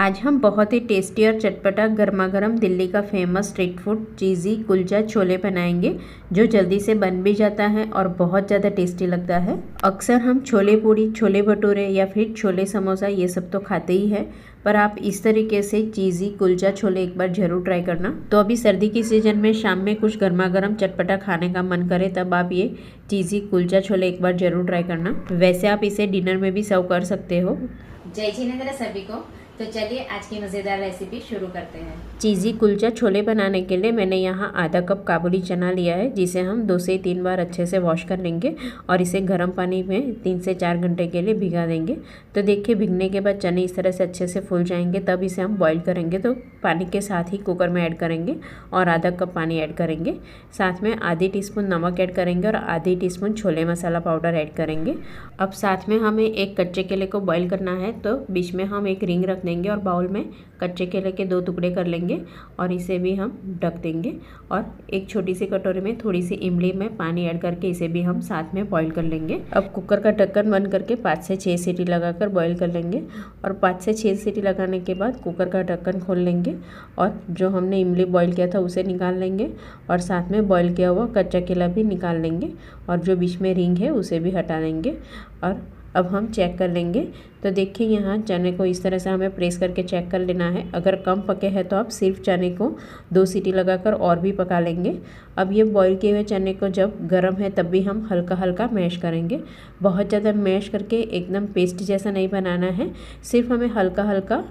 आज हम बहुत ही टेस्टी और चटपटा गर्मा गर्म दिल्ली का फेमस स्ट्रीट फूड चीज़ी कुलचा छोले बनाएंगे, जो जल्दी से बन भी जाता है और बहुत ज़्यादा टेस्टी लगता है। अक्सर हम छोले पूड़ी, छोले भटूरे या फिर छोले समोसा ये सब तो खाते ही है, पर आप इस तरीके से चीज़ी कुलचा छोले एक बार ज़रूर ट्राई करना। तो अभी सर्दी की सीज़न में शाम में कुछ गर्मा गर्म चटपटा खाने का मन करे तब आप ये चीज़ी कुलचा छोले एक बार ज़रूर ट्राई करना। वैसे आप इसे डिनर में भी सर्व कर सकते हो। जय जिनेंद्र सभी को। तो चलिए आज की मज़ेदार रेसिपी शुरू करते हैं। चीज़ी कुलचा छोले बनाने के लिए मैंने यहाँ आधा कप काबुली चना लिया है, जिसे हम 2 से 3 बार अच्छे से वॉश कर लेंगे और इसे गर्म पानी में 3 से 4 घंटे के लिए भिगा देंगे। तो देखिए, भिगने के बाद चने इस तरह से अच्छे से फूल जाएंगे, तब इसे हम बॉईल करेंगे। तो पानी के साथ ही कुकर में ऐड करेंगे और आधा कप पानी ऐड करेंगे। साथ में आधी टीस्पून नमक ऐड करेंगे और आधी टीस्पून छोले मसाला पाउडर ऐड करेंगे। अब साथ में हमें एक कच्चे केले को बॉईल करना है, तो बीच में हम एक रिंग रख देंगे और बाउल में कच्चे केले के 2 टुकड़े कर लेंगे और इसे भी हम ढक देंगे। और एक छोटी सी कटोरी में थोड़ी सी इमली में पानी ऐड करके इसे भी हम साथ में बॉईल कर लेंगे। अब कुकर का ढक्कन बंद करके 5 से 6 सीटी लगाकर बॉईल कर लेंगे और 5 से 6 सीटी लगाने के बाद कुकर का ढक्कन खोल लेंगे और जो हमने इमली बॉईल किया था उसे निकाल लेंगे और साथ में बॉईल किया हुआ कच्चा केला भी निकाल लेंगे और जो बीच में रिंग है उसे भी हटा देंगे। और अब हम चेक कर लेंगे। तो देखिए, यहाँ चने को इस तरह से हमें प्रेस करके चेक कर लेना है। अगर कम पके हैं तो आप सिर्फ चने को 2 सीटी लगाकर और भी पका लेंगे। अब ये बॉईल किए हुए चने को जब गर्म है तब भी हम हल्का हल्का मैश करेंगे। बहुत ज़्यादा मैश करके एकदम पेस्ट जैसा नहीं बनाना है, सिर्फ हमें हल्का हल्का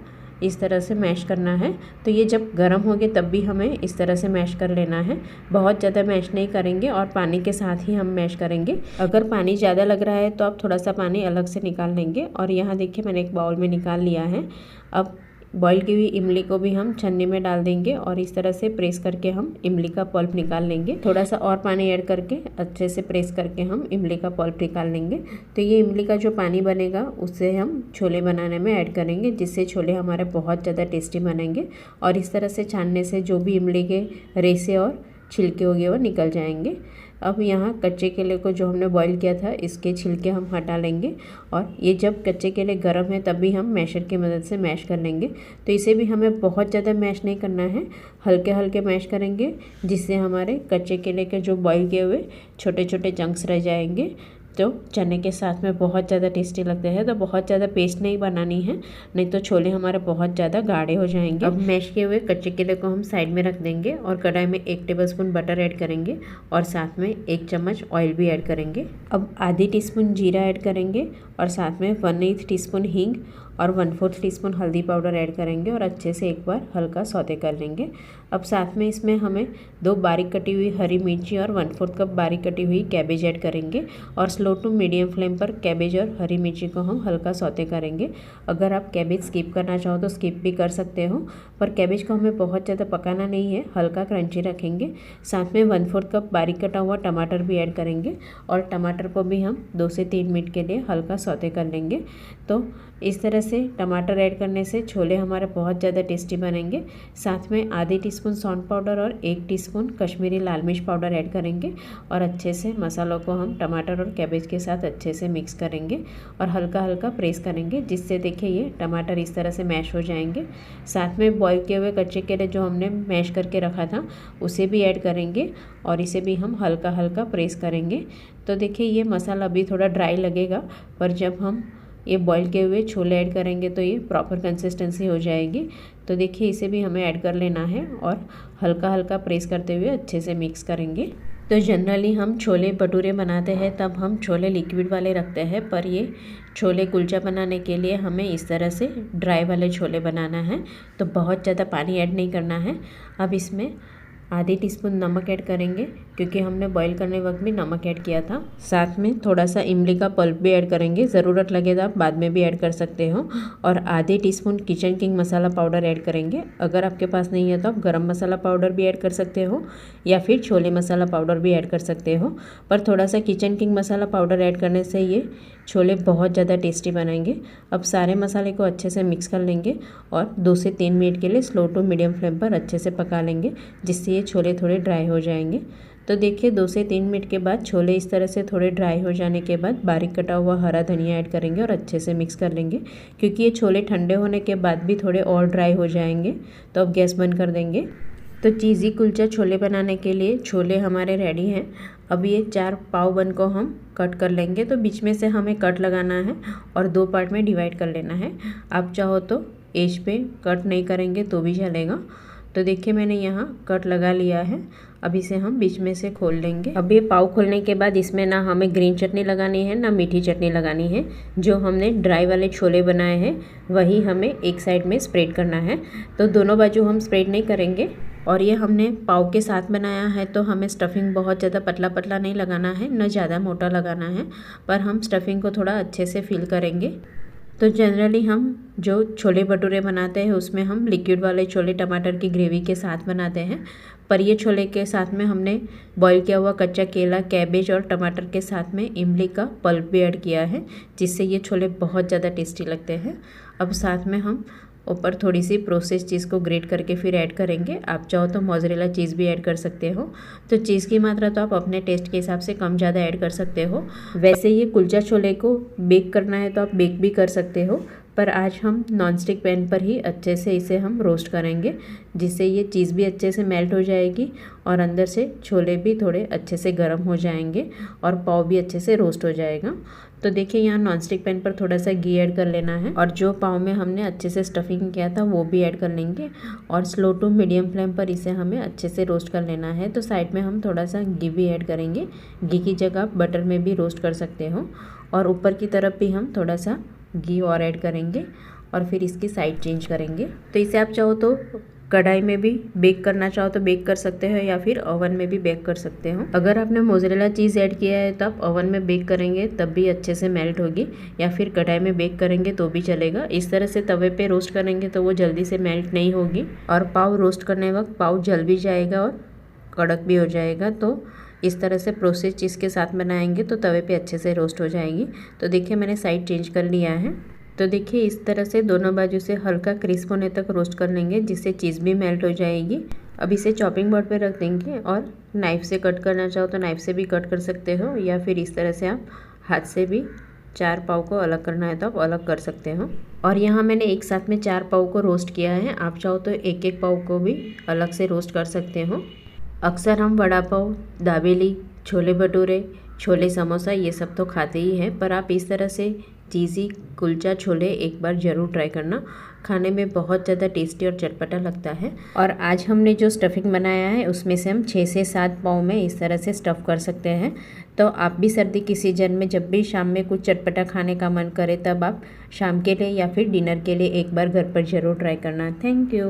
इस तरह से मैश करना है। तो ये जब गर्म होंगे तब भी हमें इस तरह से मैश कर लेना है। बहुत ज़्यादा मैश नहीं करेंगे और पानी के साथ ही हम मैश करेंगे। अगर पानी ज़्यादा लग रहा है तो आप थोड़ा सा पानी अलग से निकाल लेंगे। और यहाँ देखिए, मैंने एक बाउल में निकाल लिया है। अब बॉईल की हुई इमली को भी हम छन्नी में डाल देंगे और इस तरह से प्रेस करके हम इमली का पल्प निकाल लेंगे। थोड़ा सा और पानी ऐड करके अच्छे से प्रेस करके हम इमली का पल्प निकाल लेंगे। तो ये इमली का जो पानी बनेगा उससे हम छोले बनाने में ऐड करेंगे, जिससे छोले हमारे बहुत ज़्यादा टेस्टी बनेंगे। और इस तरह से छानने से जो भी इमली के रेसे और छिलके हो गए वो निकल जाएंगे। अब यहाँ कच्चे केले को जो हमने बॉईल किया था इसके छिलके हम हटा लेंगे और ये जब कच्चे केले गर्म है तब भी हम मैशर की मदद से मैश कर लेंगे। तो इसे भी हमें बहुत ज़्यादा मैश नहीं करना है, हल्के हल्के मैश करेंगे, जिससे हमारे कच्चे केले के जो बॉईल किए हुए छोटे छोटे चंक्स रह जाएंगे। तो चने के साथ में बहुत ज़्यादा टेस्टी लगते हैं। तो बहुत ज़्यादा पेस्ट नहीं बनानी है, नहीं तो छोले हमारे बहुत ज़्यादा गाढ़े हो जाएंगे। अब मैश किए हुए कच्चे केले को हम साइड में रख देंगे और कढ़ाई में 1 टेबलस्पून बटर ऐड करेंगे और साथ में 1 चम्मच ऑयल भी ऐड करेंगे। अब आधी टीस्पून जीरा ऐड करेंगे और साथ में 1/8 टीस्पून हींग और 1/4 टीस्पून हल्दी पाउडर ऐड करेंगे और अच्छे से एक बार हल्का सौते कर लेंगे। अब साथ में इसमें हमें 2 बारीक कटी हुई हरी मिर्ची और 1/4 कप बारीक कटी हुई कैबेज ऐड करेंगे और स्लो टू मीडियम फ्लेम पर कैबेज और हरी मिर्ची को हम हल्का सौते करेंगे। अगर आप कैबेज स्किप करना चाहो तो स्किप भी कर सकते हो, पर कैबेज को हमें बहुत ज़्यादा पकाना नहीं है, हल्का क्रंची रखेंगे। साथ में 1/4 कप बारीक कटा हुआ टमाटर भी ऐड करेंगे और टमाटर को भी हम 2 से 3 मिनट के लिए हल्का सौते कर लेंगे। तो इस तरह से टमाटर ऐड करने से छोले हमारे बहुत ज़्यादा टेस्टी बनेंगे। साथ में आधी टीस्पून सौंठ पाउडर और 1 टीस्पून कश्मीरी लाल मिर्च पाउडर ऐड करेंगे और अच्छे से मसालों को हम टमाटर और कैबेज के साथ अच्छे से मिक्स करेंगे और हल्का हल्का प्रेस करेंगे, जिससे देखिए ये टमाटर इस तरह से मैश हो जाएंगे। साथ में बॉईल किए हुए कच्चे केले जो हमने मैश करके रखा था उसे भी ऐड करेंगे और इसे भी हम हल्का हल्का प्रेस करेंगे। तो देखिए, ये मसाला अभी थोड़ा ड्राई लगेगा, पर जब हम ये बॉईल किए हुए छोले ऐड करेंगे तो ये प्रॉपर कंसिस्टेंसी हो जाएगी। तो देखिए, इसे भी हमें ऐड कर लेना है और हल्का हल्का प्रेस करते हुए अच्छे से मिक्स करेंगे। तो जनरली हम छोले भटूरे बनाते हैं तब हम छोले लिक्विड वाले रखते हैं, पर ये छोले कुलचा बनाने के लिए हमें इस तरह से ड्राई वाले छोले बनाना है। तो बहुत ज़्यादा पानी ऐड नहीं करना है। अब इसमें आधी टीस्पून नमक ऐड करेंगे, क्योंकि हमने बॉईल करने वक्त भी नमक ऐड किया था। साथ में थोड़ा सा इमली का पल्प भी ऐड करेंगे, ज़रूरत लगे तो आप बाद में भी ऐड कर सकते हो। और आधे टीस्पून किचन किंग मसाला पाउडर ऐड करेंगे। अगर आपके पास नहीं है तो आप गरम मसाला पाउडर भी ऐड कर सकते हो या फिर छोले मसाला पाउडर भी ऐड कर सकते हो, पर थोड़ा सा किचन किंग मसाला पाउडर ऐड करने से ये छोले बहुत ज़्यादा टेस्टी बनाएंगे। अब सारे मसाले को अच्छे से मिक्स कर लेंगे और 2 से 3 मिनट के लिए स्लो टू मीडियम फ्लेम पर अच्छे से पका लेंगे, जिससे ये छोले थोड़े ड्राई हो जाएंगे। तो देखिए 2 से 3 मिनट के बाद छोले इस तरह से थोड़े ड्राई हो जाने के बाद बारीक कटा हुआ हरा धनिया ऐड करेंगे और अच्छे से मिक्स कर लेंगे, क्योंकि ये छोले ठंडे होने के बाद भी थोड़े और ड्राई हो जाएंगे। तो अब गैस बंद कर देंगे। तो चीज़ी कुलचा छोले बनाने के लिए छोले हमारे रेडी हैं। अब ये 4 पाव बन को हम कट कर लेंगे। तो बीच में से हमें कट लगाना है और 2 पार्ट में डिवाइड कर लेना है। आप चाहो तो एज पे कट नहीं करेंगे तो भी चलेगा। तो देखिए मैंने यहाँ कट लगा लिया है। अब इसे हम बीच में से खोल लेंगे। अब ये पाव खोलने के बाद इसमें ना हमें ग्रीन चटनी लगानी है ना मीठी चटनी लगानी है। जो हमने ड्राई वाले छोले बनाए हैं वही हमें एक साइड में स्प्रेड करना है। तो दोनों बाजू हम स्प्रेड नहीं करेंगे। और ये हमने पाव के साथ बनाया है तो हमें स्टफिंग बहुत ज़्यादा पतला पतला नहीं लगाना है, न ज़्यादा मोटा लगाना है, पर हम स्टफिंग को थोड़ा अच्छे से फिल करेंगे। तो जनरली हम जो छोले भटूरे बनाते हैं उसमें हम लिक्विड वाले छोले टमाटर की ग्रेवी के साथ बनाते हैं, पर ये छोले के साथ में हमने बॉईल किया हुआ कच्चा केला, कैबेज और टमाटर के साथ में इमली का पल्प भी ऐड किया है, जिससे ये छोले बहुत ज़्यादा टेस्टी लगते हैं। अब साथ में हम ऊपर थोड़ी सी प्रोसेस चीज़ को ग्रेट करके फिर ऐड करेंगे। आप चाहो तो मोज़रेला चीज़ भी ऐड कर सकते हो। तो चीज़ की मात्रा तो आप अपने टेस्ट के हिसाब से कम ज़्यादा ऐड कर सकते हो। वैसे ये कुलचा छोले को बेक करना है तो आप बेक भी कर सकते हो, पर आज हम नॉनस्टिक पैन पर ही अच्छे से इसे हम रोस्ट करेंगे, जिससे ये चीज़ भी अच्छे से मेल्ट हो जाएगी और अंदर से छोले भी थोड़े अच्छे से गर्म हो जाएंगे और पाव भी अच्छे से रोस्ट हो जाएगा। तो देखिए यहाँ नॉनस्टिक पैन पर थोड़ा सा घी ऐड कर लेना है और जो पाव में हमने अच्छे से स्टफिंग किया था वो भी ऐड कर लेंगे और स्लो टू मीडियम फ्लेम पर इसे हमें अच्छे से रोस्ट कर लेना है। तो साइड में हम थोड़ा सा घी भी ऐड करेंगे। घी की जगह आप बटर में भी रोस्ट कर सकते हो और ऊपर की तरफ भी हम थोड़ा सा घी और ऐड करेंगे और फिर इसकी साइड चेंज करेंगे। तो इसे आप चाहो तो कढ़ाई में भी बेक करना चाहो तो बेक कर सकते हो या फिर ओवन में भी बेक कर सकते हो। अगर आपने मोज़रेला चीज़ ऐड किया है तो आप ओवन में बेक करेंगे तब भी अच्छे से मेल्ट होगी, या फिर कढ़ाई में बेक करेंगे तो भी चलेगा। इस तरह से तवे पे रोस्ट करेंगे तो वो जल्दी से मेल्ट नहीं होगी और पाव रोस्ट करने वक्त पाव जल भी जाएगा और कड़क भी हो जाएगा। तो इस तरह से प्रोसेस चीज़ के साथ बनाएंगे तो तवे पे अच्छे से रोस्ट हो जाएगी। तो देखिए मैंने साइड चेंज कर लिया है। तो देखिए इस तरह से दोनों बाजू से हल्का क्रिस्प होने तक रोस्ट कर लेंगे, जिससे चीज़ भी मेल्ट हो जाएगी। अब इसे चॉपिंग बोर्ड पे रख देंगे और नाइफ़ से कट करना चाहो तो नाइफ़ से भी कट कर सकते हो, या फिर इस तरह से आप हाथ से भी 4 पाव को अलग करना है तो आप अलग कर सकते हो। और यहाँ मैंने एक साथ में 4 पाव को रोस्ट किया है। आप चाहो तो एक एक पाव को भी अलग से रोस्ट कर सकते हो। अक्सर हम वड़ा पाव, दाबेली, छोले भटूरे, छोले समोसा ये सब तो खाते ही हैं, पर आप इस तरह से चीज़ी कुलचा छोले एक बार ज़रूर ट्राई करना। खाने में बहुत ज़्यादा टेस्टी और चटपटा लगता है। और आज हमने जो स्टफिंग बनाया है उसमें से हम 6 से 7 पाव में इस तरह से स्टफ़ कर सकते हैं। तो आप भी सर्दी की सीज़न में जब भी शाम में कुछ चटपटा खाने का मन करे तब आप शाम के लिए या फिर डिनर के लिए एक बार घर पर ज़रूर ट्राई करना। Thank you.